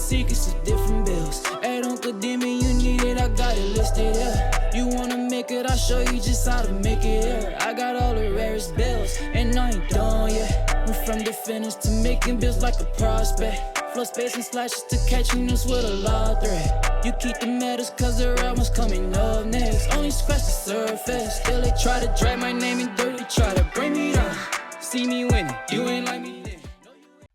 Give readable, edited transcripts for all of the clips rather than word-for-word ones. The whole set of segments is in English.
secrets of different bills. Hey, don't condemn me, you need it, I got it listed here. You wanna make it, I'll show you just how to make it here. I got all the rarest bills, and I ain't done yet. Went from the finish to making bills like a prospect. Flow space and slashes to catching us with a lot of threat. You keep the medals cause the right one's coming up next. Only scratch the surface. Still they try to drag my name in dirt. They try to bring me down. See me winning. You ain't like me then.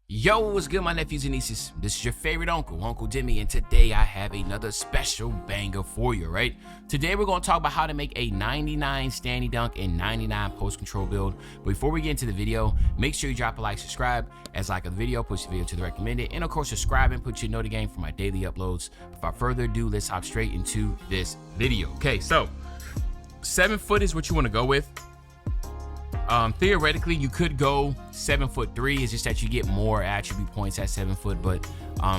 Yo, what's good, my nephews and nieces? This is your favorite uncle, Uncle Demi, and today I have another special banger for you, right? Today we're going to talk about how to make a 99 standing dunk and 99 post control build. But before we get into the video, make sure you drop a like, subscribe, as like the video, push the video to the recommended, and of course subscribe and put your note game for my daily uploads. Without further ado, let's hop straight into this video. Okay, so 7 foot is what you want to go with. Theoretically, you could go 7'3". It's just that you get more attribute points at 7 foot, but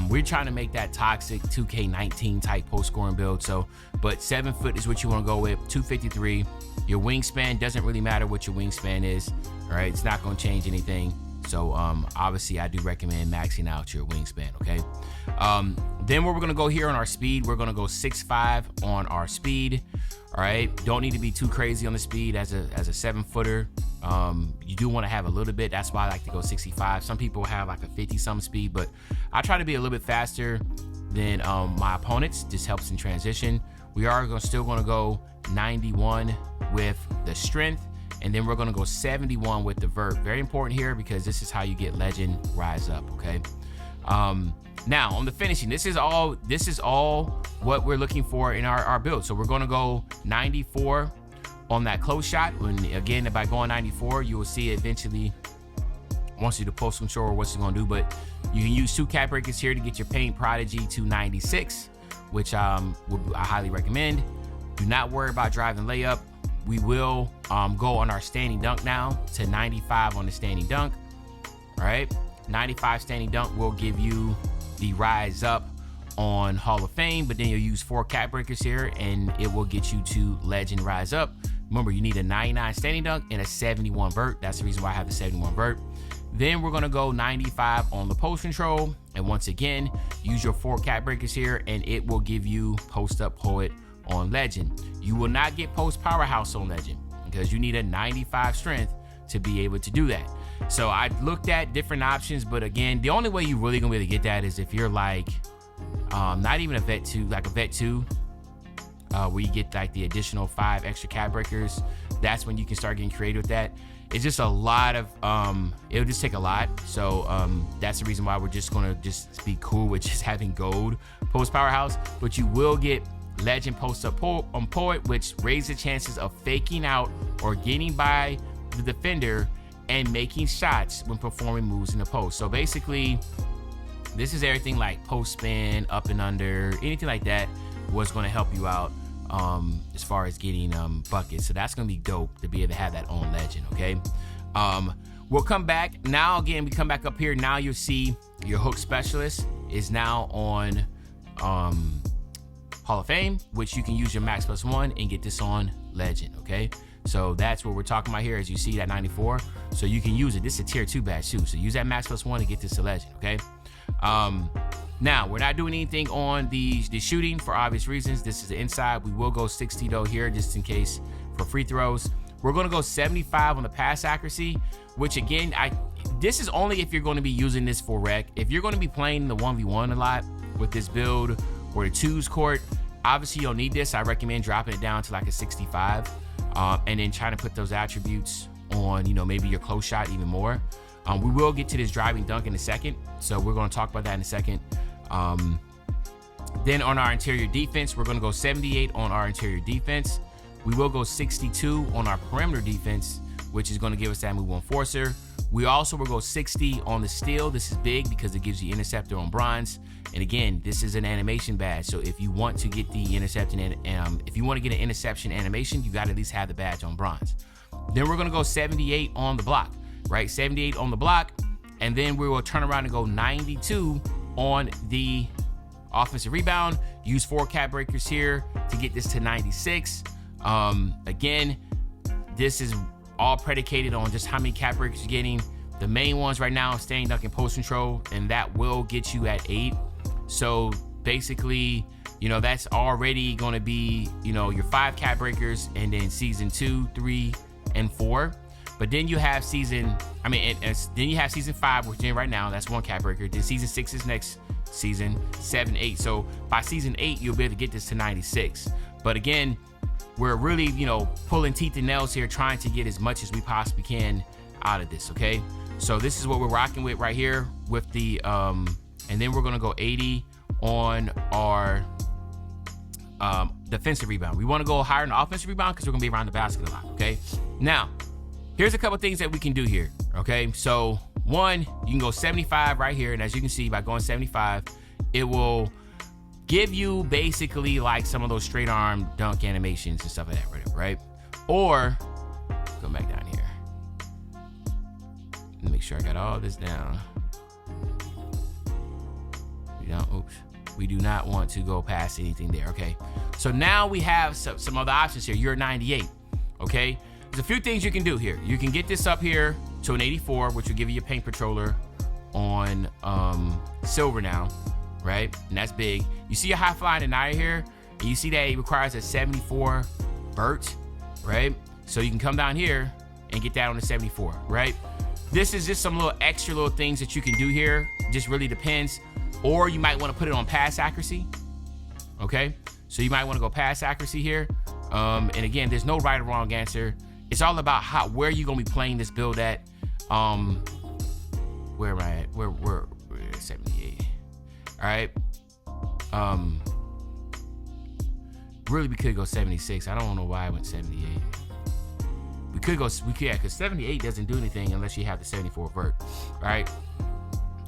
we're trying to make that toxic 2K19 type post scoring build. So, but 7 foot is what you want to go with. 253. Your wingspan doesn't really matter what your wingspan is. All right, it's not going to change anything. So, obviously, I do recommend maxing out your wingspan. Okay. Then we're going to go here on our speed. We're going to go 6'5" on our speed. All right, don't need to be too crazy on the speed as a 7 footer. You do want to have a little bit. That's why I like to go 65. Some people have like a 50 some speed, but I try to be a little bit faster than my opponents. This helps in transition. We are still going to go 91 with the strength, and then we're going to go 71 with the vert. Very important here because this is how you get legend rise up. Okay. Now on the finishing, this is all what we're looking for in our build. So we're going to go 94 on that close shot. When again, by going 94, you will see it eventually wants you to post control or what it's going to do. But you can use 2 cap breakers here to get your paint prodigy to 96, which I highly recommend. Do not worry about driving layup. We will go on our standing dunk now to 95 on the standing dunk. All right, 95 standing dunk will give you the rise up on Hall of Fame, but then you'll use 4 cap breakers here and it will get you to legend rise up. Remember, you need a 99 standing dunk and a 71 vert. That's the reason why I have the 71 vert. Then we're gonna go 95 on the post control, and once again use your 4 cap breakers here and it will give you post up poet on legend. You will not get post powerhouse on legend because you need a 95 strength to be able to do that. So I looked at different options, but again, the only way you really gonna be able to get that is if you're like not even a vet 2, like a vet 2, where you get like the additional 5 extra cap breakers. That's when you can start getting creative with that. It's just a lot of it'll just take a lot. So that's the reason why we're just gonna be cool with just having gold post powerhouse. But you will get legend post up on poet, which raises the chances of faking out or getting by the defender and making shots when performing moves in the post. So basically, this is everything like post spin, up and under, anything like that was going to help you out as far as getting buckets. So that's going to be dope to be able to have that on legend. Okay. We'll come back now. Again, we come back up here. Now you'll see your hook specialist is now on Hall of Fame, which you can use your max +1 and get this on legend. Okay. So that's what we're talking about here, as you see that 94. So you can use it. This is a tier 2 badge too. So use that max +1 to get this to legend. Okay. Now we're not doing anything on the shooting for obvious reasons. This is the inside. We will go 60 though here, just in case for free throws. We're going to go 75 on the pass accuracy, which again, this is only if you're going to be using this for rec. If you're going to be playing the 1v1 a lot with this build or the 2s court, obviously you don't need this. I recommend dropping it down to like a 65. And then trying to put those attributes on, maybe your close shot even more. We will get to this driving dunk in a second, so we're going to talk about that in a second. Then on our interior defense, we're going to go 78 on our interior defense. We will go 62 on our perimeter defense, which is going to give us that move enforcer. We also will go 60 on the steal. This is big because it gives you interceptor on bronze. And again, this is an animation badge. So if you want to get the interception and if you want to get an interception animation, you got to at least have the badge on bronze. Then we're going to go 78 on the block, right? 78 on the block. And then we will turn around and go 92 on the offensive rebound. Use 4 cap breakers here to get this to 96. Again, this is all predicated on just how many cap breakers you're getting. The main ones right now are standing dunk and post control, and that will get you at 8. So basically, you know, that's already going to be, you know, your 5 cap breakers, and then season 2, 3, and 4. But then you have season 5, which is in right now. That's 1 cap breaker. Then season 6 is next season, 7, 8. So by season 8, you'll be able to get this to 96. But again, we're really, you know, pulling teeth and nails here, trying to get as much as we possibly can out of this, okay? So this is what we're rocking with right here with the, and then we're gonna go 80 on our defensive rebound. We wanna go higher in the offensive rebound because we're gonna be around the basket a lot, okay? Now, here's a couple things that we can do here, okay? So one, you can go 75 right here, and as you can see, by going 75, it will give you basically like some of those straight arm dunk animations and stuff like that, right? Or, go back down here. Let me make sure I got all this down. We do not want to go past anything there, okay? So now we have some other options here. You're 98, okay? There's a few things you can do here. You can get this up here to an 84, which will give you a paint controller on silver now, right? And that's big. You see a high flying denier here, and you see that it requires a 74 vert, right? So you can come down here and get that on the 74, right? This is just some little extra little things that you can do here. Just really depends. Or you might want to put it on pass accuracy, okay? So you might want to go pass accuracy here. And again, there's no right or wrong answer. It's all about where you're gonna be playing this build at. Where am I at? We're at 78. All right. Really, we could go 76. I don't know why I went 78. Because 78 doesn't do anything unless you have the 74 vert, right?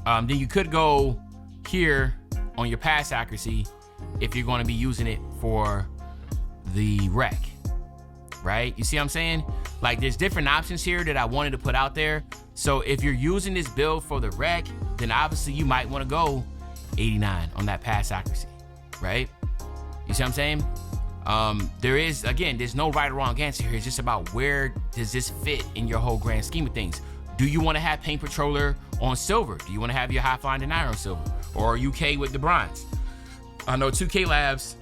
Then you could go here on your pass accuracy if you're going to be using it for the rec, right? You see what I'm saying? Like, there's different options here that I wanted to put out there. So if you're using this build for the rec, then obviously you might want to go 89 on that pass accuracy, right? You see what I'm saying? There's no right or wrong answer here. It's just about where does this fit in your whole grand scheme of things. Do you want to have paint controller on silver? Do you want to have your high flying denier on silver? Or are you okay with the bronze? I know 2K Labs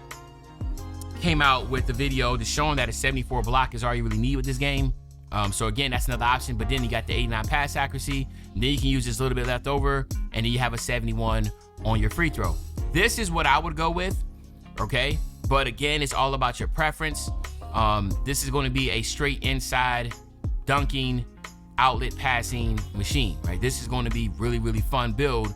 came out with the video just showing that a 74 block is all you really need with this game. So again, that's another option. But then you got the 89 pass accuracy. And then you can use this little bit left over, and then you have a 71 on your free throw. This is what I would go with, okay? But again, it's all about your preference. This is going to be a straight inside dunking, outlet passing machine, right? This is going to be really, really fun build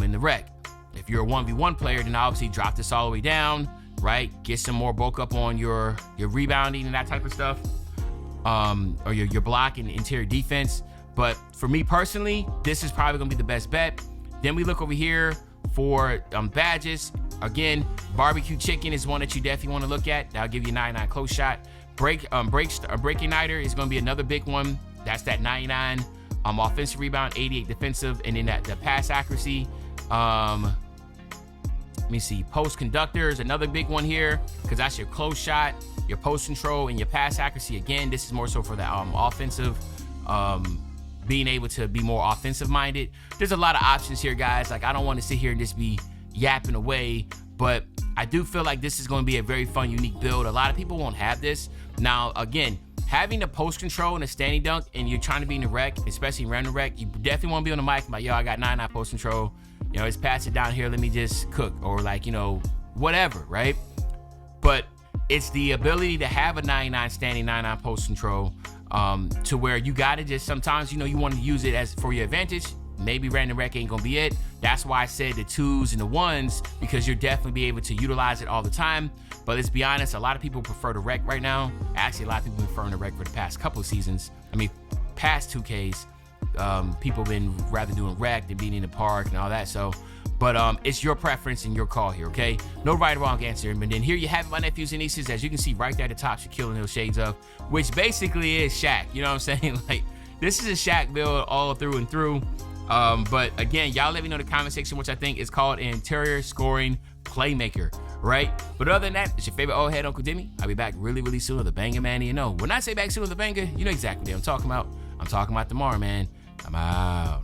in the rec. If you're a 1v1 player, then obviously drop this all the way down, right? Get some more bulk up on your rebounding and that type of stuff, or your block and interior defense. But for me personally, this is probably gonna be the best bet. Then we look over here for badges. Again, barbecue chicken is one that you definitely want to look at. That'll give you a 99 close shot. Break igniter is gonna be another big one. That's that 99 offensive rebound, 88 defensive, and then the pass accuracy. Let me see. Post conductor is another big one here because that's your close shot, your post control, and your pass accuracy. Again, this is more so for the offensive, being able to be more offensive minded. There's a lot of options here, guys. Like, I don't want to sit here and just be yapping away, but I do feel like this is going to be a very fun, unique build. A lot of people won't have this. Now, again, having the post control and a standing dunk, and you're trying to be in the rec, especially around the rec, you definitely want to be on the mic like, yo, I got 99 post control. You know, just pass it down here. Let me just cook, or like, you know, whatever, right? But it's the ability to have a 99 standing, 99 post control, to where you got to just sometimes, you know, you want to use it as for your advantage. Maybe random rec ain't gonna be it. That's why I said the 2s and the 1s, because you'll definitely be able to utilize it all the time. But let's be honest, a lot of people prefer the rec right now. Actually, a lot of people prefer the rec for the past couple of seasons. I mean, past 2Ks, people have been rather doing rec than being in the park and all that. So, but it's your preference and your call here, okay? No right or wrong answer. And then here you have my nephews and nieces, as you can see right there at the top, Shaquille O'Neal shades of, which basically is Shaq. You know what I'm saying? Like, this is a Shaq build all through and through. But again, y'all let me know in the comment section, which I think is called an interior scoring playmaker, right? But other than that, it's your favorite old head, Uncle Demi. I'll be back really, really soon with a banger, man. You know, when I say back soon with a banger, you know exactly what I'm talking about. I'm talking about tomorrow, man. I'm out.